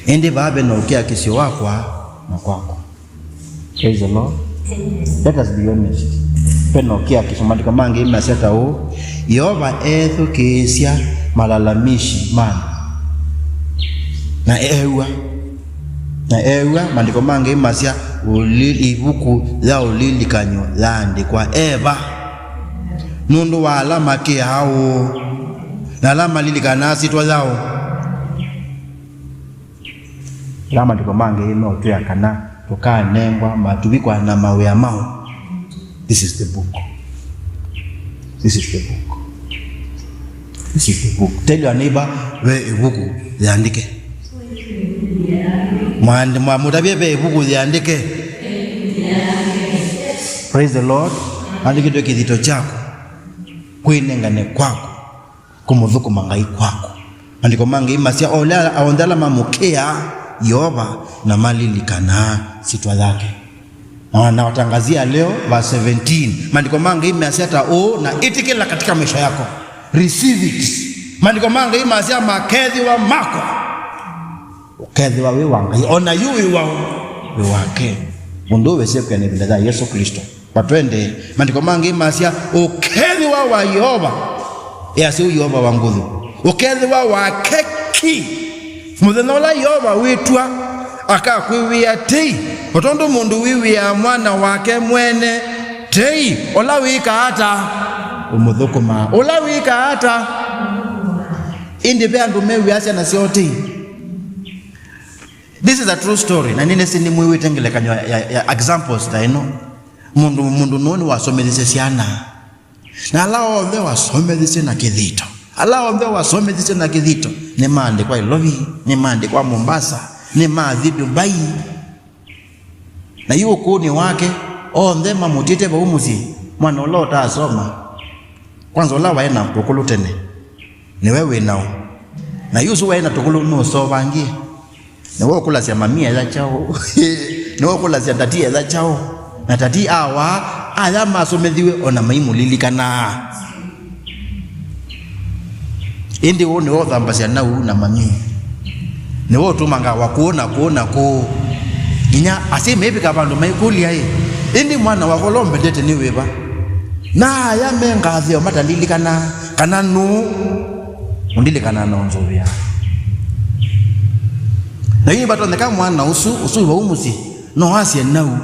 ende babe na ukiakisyo wakwa na kwako. Praise the Lord. Let us be honest. Peno ukiakisyo mandiko mange imeseta Yeova ethukisya malalamishi mana na ewa mandiko mange imasya ibuku ya ulilikanyo yaandikwa Eva nundu wa alama ke hao na alama lilikana sitwa zao lama ndiko mange ino tuyakana tukanengwa matubikwa na mawe ya mao. This is the book. This is the book. This is the book. Tell your neighbor we ibuku ziandike. Mutabie be ibuku ziandike. Praise the Lord. Andike kizito chako kwinengane kwako kumudhuku mangai kwako. Andiko mange imasya aondala mamukea Yeova na mali likana sitwa zake. Na watangazia leo verse 17. Mandiko mange imasya na itikila katika maisha yako. Receive it. Mandiko mange imasya makedhi wa mako. Ukedhi wa wanga. Ona yu wa wake. Mundu wese kwa nebenda Yesu Kristo. Patwende mandiko mange imasya ukedhi wa Yeova. Si Yeova wa ngudhu. Ukedhi wa keki. Muthenola Yeova witwa akakwiwia tei otondo mundu wiwia mwana wake mwene tei ola wika hata umuthukuma ola wika hata indi pe andu mewia cia na cioti. This is a true story na nine sini mwiwi tengelekanywa ya examples ta ino mundu noni wasomethise ciana na alao onthe wasomethise na kithito. Alao onthe wasomethise na kithito ni mande kwa Ilovi, ni mande kwa Mombasa, ni mathi Dubai. Na hiyo kuni wake onthe mamutite ba umusi mwana ulota asoma. Kwanza ula waena tokulu tene ni wewe nao na yusu waena tokulu no so bangi ni wewe kula cia mamia za chao ni wewe kula cia tatia za chao na tati awa aya masomethiwe ona maimu lilikana indi wone wothambasya nau na mami ni wo tumanga wakuona ko inya aseme epika bandu maikulia indi mwana wako lombe ndete ni weba na ya menga thio matalilikana kana nu undilikana na nzovia na yini batoneka mwana usu wa umusi no asye nau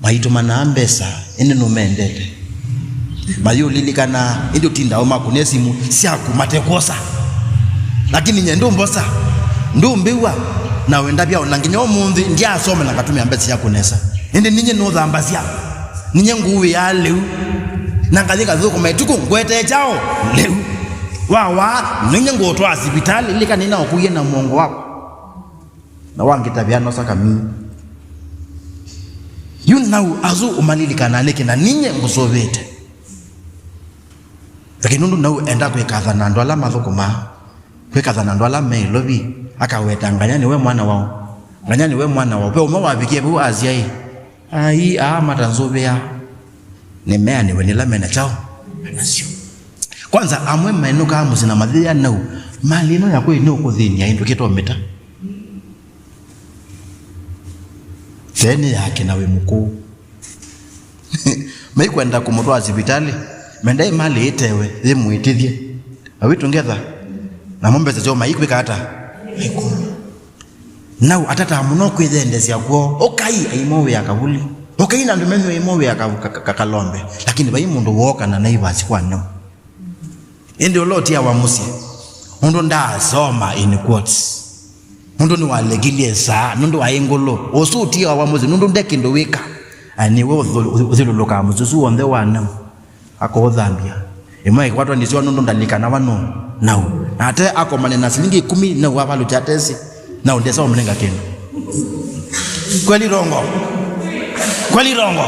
maito manambesa indi no mendete mayo lilikana indi utinda oma kunesimu siaku matekosa lakini nyendo mbosa ndumbiwa na wenda bya onanginya omunthi ndia asome na katumia mbesi ya kunesa indi ninye no thambasya ninye nguwi ya leu na ngathika thuko maituko ngwete chao leu wawa ninye ngotwa asibitali likanina okuye na mongo wako na wangitabia no saka mi you know azu umalilikana leke na ninye ngusovete lakini nundu nau enda kwekatha na ndwala mathukuma kwekatha na ndwala Ilovi akaweta nganyani we mwana wao nganyani we mwana wao pe uma wabikie bu aziai ai matanzobea ni mea ni wenila mena chao anasio kwanza amwe maeno ka musina mathia nau malino yako ino kuthinia indu kitometa theni yake nawe mukuu maikwenda kumutwa hospitali mendai mali itewe thimuitithie awitu ngetha na mombe zezo maikwika hata nau atata muno kwithendesya kwo okai aimowe yakavuli okai na ndumenyo aimowe yakakalombe lakini bai mundu woka na naivasi kwa no indi olotia wa musi mundu nda soma in quotes mundu ni walegilie saa mundu wa ingolo osutia wa musi mundu ndekindo wika ani wo uziluluka muzuzu onde wana akothambia imwe kwatwa nisio nundu ndalikana wano nau ate akomane na silingi 10 na wabalu chatesi na ndesa omlenga kendo kweli rongo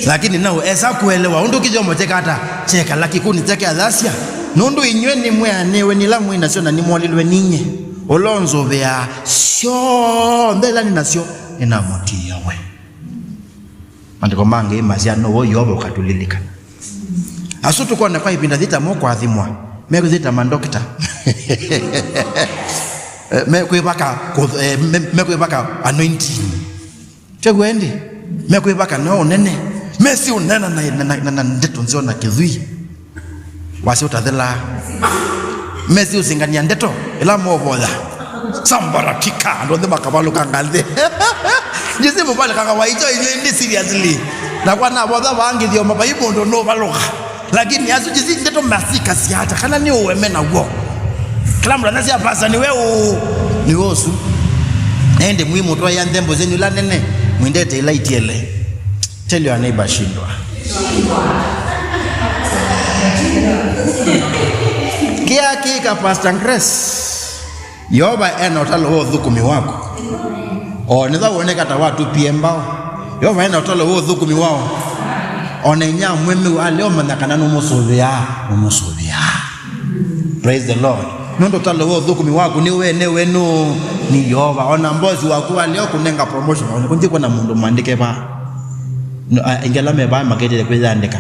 lakini nao esa kuelewa undu kijomo chekata cheka laki kuni cheke adhasia nundu inywe ni mweanewe ni lamu inasio na ni mwalilwe ninye olonzo vea sio ndela ni nasio inamotia we mandiko mange imasiano wo Yeova ukatulilika asutu kwa na kwa ipinda thita moko athimwa mego thita mandokita mekwebaka anointing chegwendi mekwebaka no nene mesi unena na Ndeto nzio na kidhui wasi utathela mesi usingania Ndeto ila mobola sambaratika ndo ndema kabalo kangalde jisi mobile kanga waijo ile seriously na kwa na boda bangi dio mabayibo ndo no baloga lakini azu jisi Ndeto masika siata kana ni uweme na wo kila mrana sia pasa ni wewe ni wosu ende muhimu to ya ndembo zenyu la nene mwindete ila itiele tell your neighbor shindwa kia kika Pastor Grace Yeova ena utalo wo dhukumi wako oneza uoneka ta watu piembao Yeova ena utalo wo dhukumi wao onenya mwemi wale omanakana numusubia praise the Lord nondo talo wo dhukumi wako ni wene no ni Yeova ona mbozi wako wale kunenga promotion onkunjiko na mundu mandike ba ingela meba makete kwezandika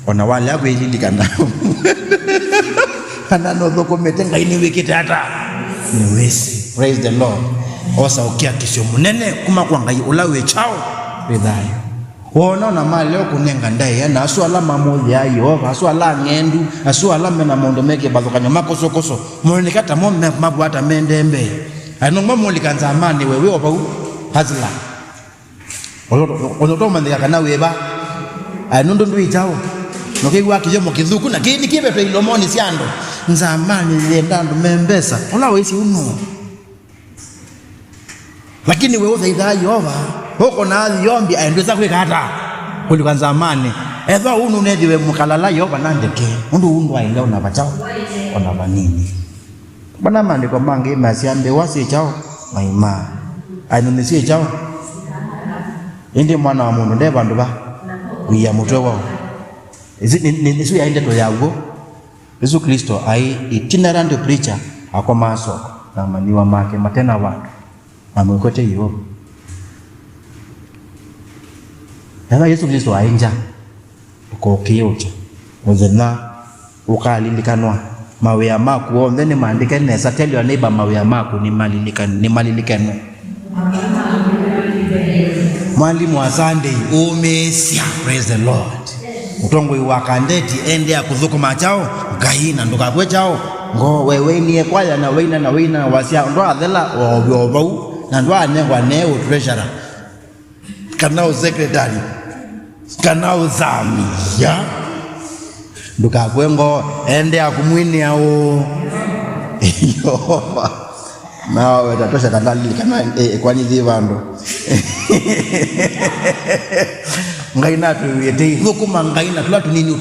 ona wale akwelilika nao anano dhukumi ngaini wiki tata ni wesi praise the Lord osa ukiakisyo munene kuma kwangai ulawe chao bedhayo wona na mali okunenga ndaye na aswala mamozi ya Yeova aswala ngendu aswala mena mondo meke bazokanya makosokoso mone kata momme mabwata mendembe ano momoli kanza amani wewe oba hazla ono to mande kana weba ano ndo ndwichao nokegwa kiyo mokidhuku na kini kibe pe ilomoni siando nzamani lendando membesa ola wesi uno lakini wewe zaida Yeova hoko na yombi aendeza kwekata kulikanza amani eva unu nediwe mukalala Yeova nandeke undu aenda una bachao ona banini bana mande kwa mange masiambe wasi chao maima ainonisi chao indi mwana wa mundu ndeba nduba wiya mutwe wao nisu ya Ndeto yago Yesu Kristo ai itinerant preacher akwa masoko na maniwa make matena watu amekote Yeova Hana Yesu Kristo ainja uko kiocha muzena ukalilikanwa mawe ya maku onde ni maandika nesa tell your neighbor mawe ya maku ni malilikano mwalimu wa Sunday umesia praise the Lord utongo iwakandeti ende akudhuko machao gaina ndoka kwechao ngo wewe ni ekwaya na weina wasia ndo athela obau na ndo anengwa neo treasurer kanao secretary kanao zami ya ndoka kwengo ende akumwini au Yeova nawe tatosha kandali kana kwani zivando ngaina tu yete dhukuma ngaina tulatu nini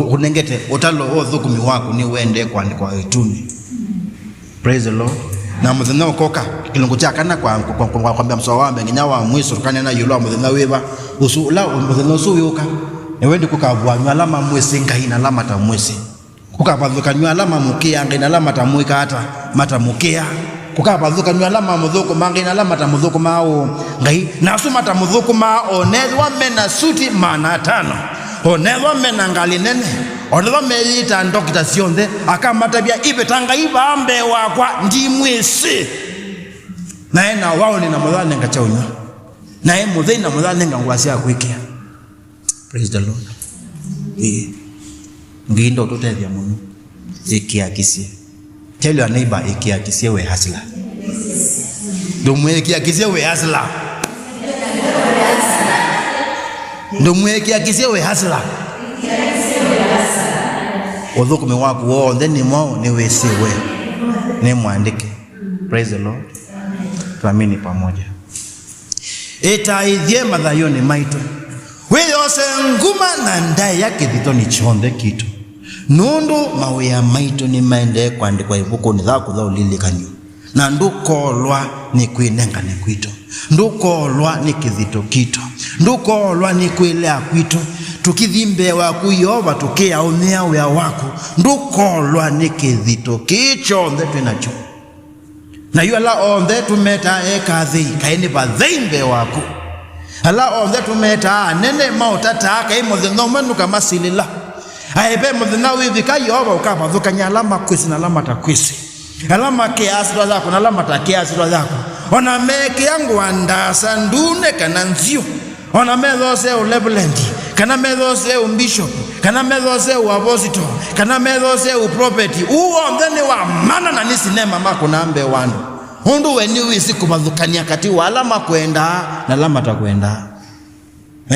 kunengete utalo dhukumi wako ni wende kwa ituni praise the Lord na mudhana koka kilungu cha kana kwa msawambe nginyawa mwiso kana na yulo mudhana weba usula mudhana suyoka ewende kukavwa alama mwese ngaina alama ta mwese kukavadhuka nywa alama mukia ngaina alama ta mweka hata mata mukia kukavadhuka nywa alama mudhuko mangaina alama ta mudhuko mao ngai nasu mata mudhuko mao nezwa mena suti mana tano onezwa mena ngali nene onezwa meita ndokita sionde akamata bia ibe tanga ibambe wakwa ndi mwese naye na wao ni na mudhane ngachaunywa naye mudheni na mudhane ngangwasia kwekea praise the Lord ngindo tutethia muno ikiakisye tell your neighbor ikiakisye we hasla ndomwe ikiakisye we hasla ndomwe ikiakisye we hasla odhukume wako wonde ni mwao ni wesewe ni mwandike praise the Lord tuamini pamoja itaithie mathayoni maito weyose nguma na ndai yake thitoni chonde kitu nundu mawe ya maito ni maende kwandikwa ivuko ni thako thao lilikanyo na ndukolwa ni kwinenga ni kwito ndukolwa ni kithito kito ndukolwa ni kwilea kwito tukithimbe waku Yeova tukia umea wea wako ndukolwa ni kithito kicho ndetu inacho na yu ala onde tumeta ekathi kaini bathimbe wako ala onde tumeta nene mautata kai muthino manu kama silila aibe muthina withika Yeova ukabadhuka nyalama kwisi na lama takwisi alama kiasi zako na alama ta kiasi zako ona meke yangu andasa ndune kana nzio ona medho se ulebulendi kana medho se umbishop kana medho se uapostle kana medho se uprofeti uo ndene wa mana na ni sinema mako nambe wandu hundu weni wisi kumadhukania kati wa alama kwenda na alama ta kwenda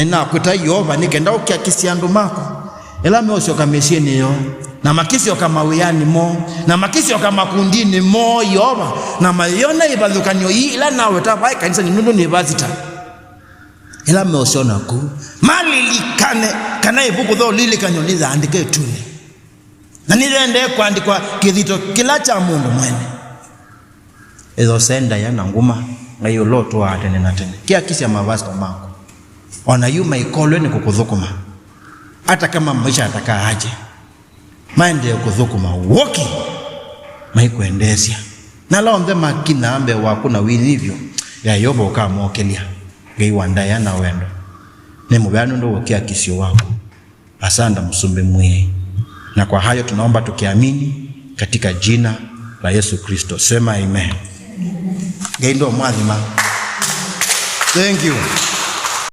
na kuta Yeova nikenda ukiakisyo andu mako elame osio kamesheni yo na makisyo kama wiyani mo na makisyo kama kundini mo Yeova na mayona ibadhukanyo ila nawe tabai kanisa ni nundu university elame osio naku malilikane kana ibuku tho lilikanyo liza andike tuni na nilende kuandikwa kithito kila cha mundu mwene ezo senda ya nguma ngayo loto atene na tene kiakisya mavasto mako ona yuma ikolwe ni kukuthukuma hata kama maisha ataka aje maende kuthukuma woki maikuendesya na laonde makina ambe wakuna winivyo ya Yeova ukamokelia ngai wandaya na wendo ne mubano ndo ukiakisyo wako asanda musumbe mwe na kwa hayo tunaomba tukiamini katika jina la Yesu Kristo sema amen. Ngai ndo mwadhima. Thank you.